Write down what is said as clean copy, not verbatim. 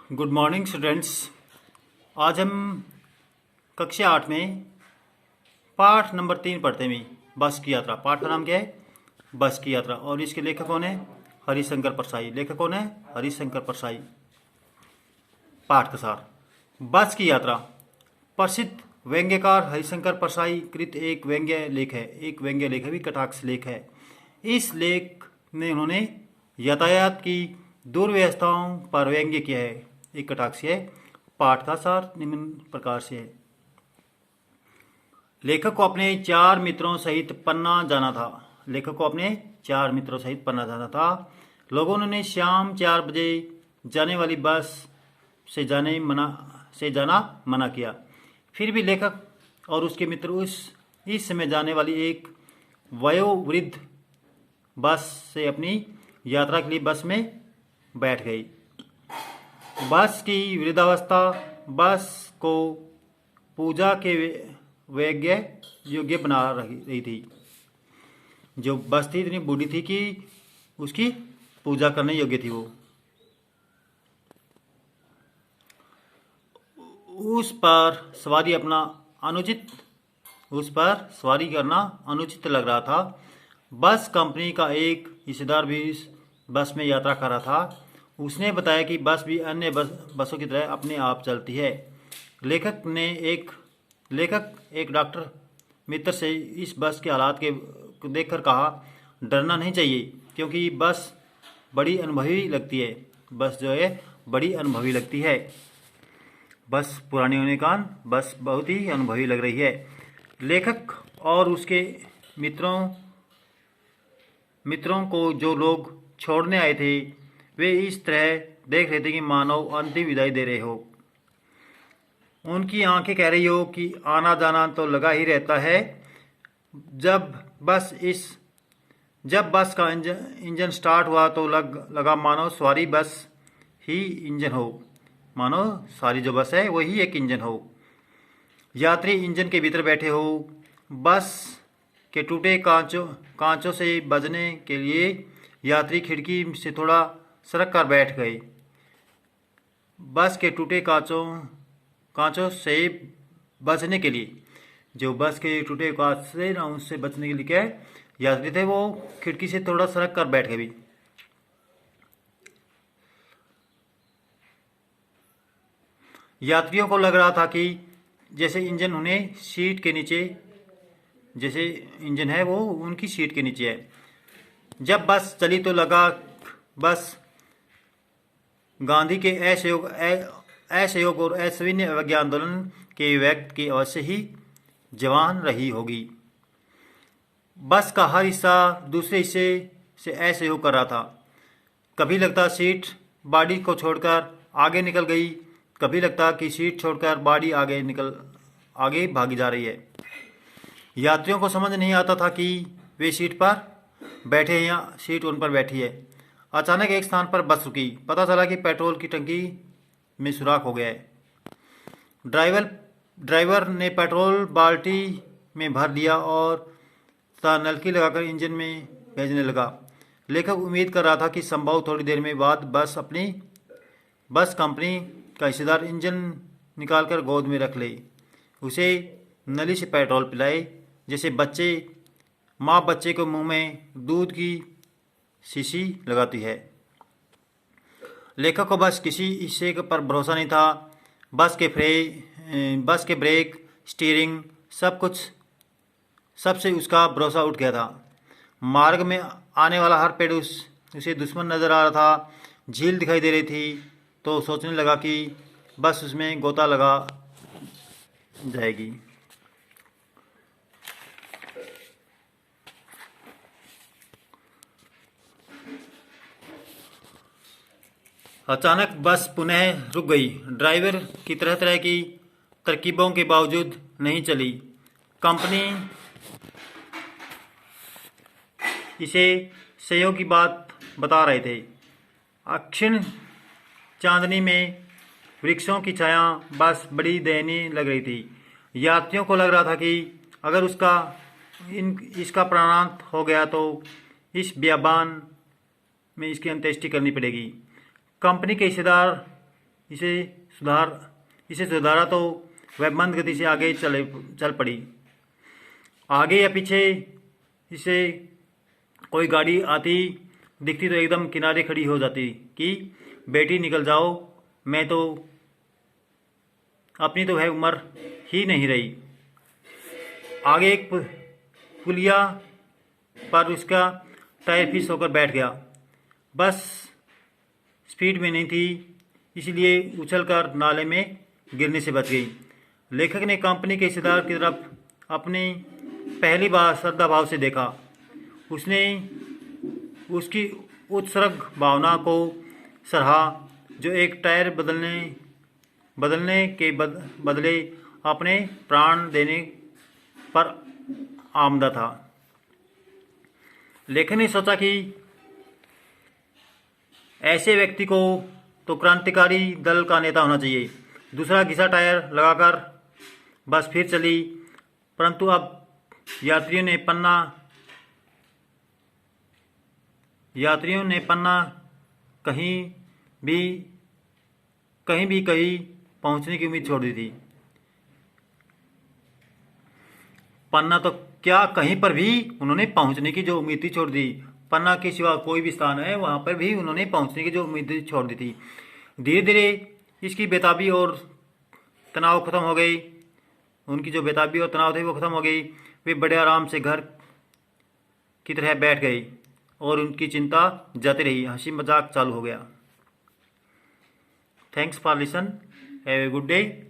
Good morning students. आज हम कक्षा 8 में पाठ नंबर 3 पढ़ते हैं। बस की यात्रा। पाठ का नाम क्या है? बस की यात्रा। और इसके लेखक कौन है? हरिशंकर परसाई। लेखक कौन है? हरिशंकर परसाई। पाठ का सार। बस की यात्रा प्रसिद्ध व्यंग्यकार हरिशंकर परसाई कृत एक व्यंग्य लेख है। एक व्यंग्य लेख है भी, कटाक्ष लेख है। इस लेख में उन्होंने यातायात की दुर्व्यवस्थाओं पर व्यंग्य किया है। एक कटाक्ष है। पाठ का सार निम्न प्रकार से है। लेखक को अपने 4 मित्रों सहित पन्ना जाना था। लेखक को अपने 4 मित्रों सहित पन्ना जाना था। लोगों ने शाम 4 बजे जाने वाली बस से जाना मना किया। फिर भी लेखक और उसके मित्र इस समय जाने वाली एक वयोवृद्ध बस से अपनी यात्रा के लिए बस में बैठ गई। बस की वृद्धावस्था बस को पूजा के योग्य बना रही थी। जो बस थी इतनी बूढ़ी थी कि उसकी पूजा करने योग्य थी। वो उस पर सवारी करना अनुचित लग रहा था। बस कंपनी का एक हिस्सेदार भी इस बस में यात्रा कर रहा था। उसने बताया कि बस भी अन्य बसों की तरह अपने आप चलती है। लेखक एक डॉक्टर मित्र से इस बस के हालात को देखकर कहा, डरना नहीं चाहिए क्योंकि बस बड़ी अनुभवी लगती है। बस जो है बड़ी अनुभवी लगती है। बस पुरानी होने के कारण बस बहुत ही अनुभवी लग रही है। लेखक और उसके मित्रों को जो लोग छोड़ने आए थे वे इस तरह देख रहे थे कि मानव अंतिम विदाई दे रहे हो। उनकी आंखें कह रही हो कि आना जाना तो लगा ही रहता है। जब बस का इंजन स्टार्ट हुआ तो लगा मानो सारी बस ही इंजन हो। मानो सारी जो बस है वही एक इंजन हो। यात्री इंजन के भीतर बैठे हो। बस के टूटे कांचों से बचने के लिए यात्री खिड़की से थोड़ा सरक कर बैठ गए। बस के टूटे कांचों से बचने के लिए, जो बस के टूटे कांच से ना उससे बचने के लिए क्या यात्री थे वो खिड़की से थोड़ा सरक कर बैठ गए भी। यात्रियों को लग रहा था कि जैसे इंजन उन्हें सीट के नीचे, जैसे इंजन है वो उनकी सीट के नीचे है। जब बस चली तो लगा बस गांधी के असहयोग और असविन्य अवज्ञा आंदोलन के व्यक्त की अवश्य ही जवान रही होगी। बस का हर हिस्सा दूसरे हिस्से से असहयोग कर रहा था। कभी लगता सीट बॉडी को छोड़कर आगे निकल गई, कभी लगता कि सीट छोड़कर बॉडी आगे भागी जा रही है। यात्रियों को समझ नहीं आता था कि वे सीट पर बैठे हैं या सीट उन पर बैठी है। अचानक एक स्थान पर बस रुकी। पता चला कि पेट्रोल की टंकी में सुराख हो गया है। ड्राइवर ने पेट्रोल बाल्टी में भर दिया और नलकी लगाकर इंजन में भेजने लगा। लेखक उम्मीद कर रहा था कि संभव थोड़ी देर में बाद बस कंपनी का हिस्सेदार इंजन निकालकर गोद में रख ले, उसे नली से पेट्रोल पिलाए, जैसे माँ बच्चे को मुंह में दूध की शीशी लगाती है। लेखक को बस किसी हिस्से पर भरोसा नहीं था। बस के ब्रेक, स्टीयरिंग, सबसे उसका भरोसा उठ गया था। मार्ग में आने वाला हर पेड़ उसे दुश्मन नजर आ रहा था। झील दिखाई दे रही थी तो सोचने लगा कि बस उसमें गोता लगा जाएगी। अचानक बस पुनः रुक गई। ड्राइवर की तरह तरह की तरकीबों के बावजूद नहीं चली। कंपनी इसे सहयोग की बात बता रहे थे। अक्षीण चांदनी में वृक्षों की छाया बस बड़ी दयनीय लग रही थी। यात्रियों को लग रहा था कि अगर इसका प्राणांत हो गया तो इस बियाबान में इसकी अंत्येष्टि करनी पड़ेगी। कंपनी के हिस्सेदार इसे सुधारा तो वह मंद गति से आगे चल पड़ी। आगे या पीछे इसे कोई गाड़ी आती दिखती तो एकदम किनारे खड़ी हो जाती कि बेटी निकल जाओ, मैं तो अपनी तो है उम्र ही नहीं रही। आगे एक पुलिया पर उसका टायर फिस होकर बैठ गया। बस स्पीड में नहीं थी, इसलिए उछलकर नाले में गिरने से बच गई। लेखक ने कंपनी के हिस्सेदार की तरफ अपनी पहली बार श्रद्धा भाव से देखा। उसने उसकी उत्सर्ग भावना को सराहा, जो एक टायर बदलने के बदले अपने प्राण देने पर आमदा था। लेखक ने सोचा कि ऐसे व्यक्ति को तो क्रांतिकारी दल का नेता होना चाहिए। दूसरा घिसा टायर लगाकर बस फिर चली, परंतु अब यात्रियों ने पन्ना कहीं भी पहुंचने की उम्मीद छोड़ दी थी। पन्ना तो क्या, कहीं पर भी उन्होंने पहुंचने की जो उम्मीद थी छोड़ दी। पन्ना के सिवा कोई भी स्थान है वहां पर भी उन्होंने पहुंचने की जो उम्मीद थी छोड़ दी थी। धीरे धीरे इसकी बेताबी और तनाव खत्म हो गई। उनकी जो बेताबी और तनाव थे वो खत्म हो गई। वे बड़े आराम से घर की तरह बैठ गई और उनकी चिंता जाती रही। हंसी मजाक चालू हो गया। Thanks for listen, have a good day.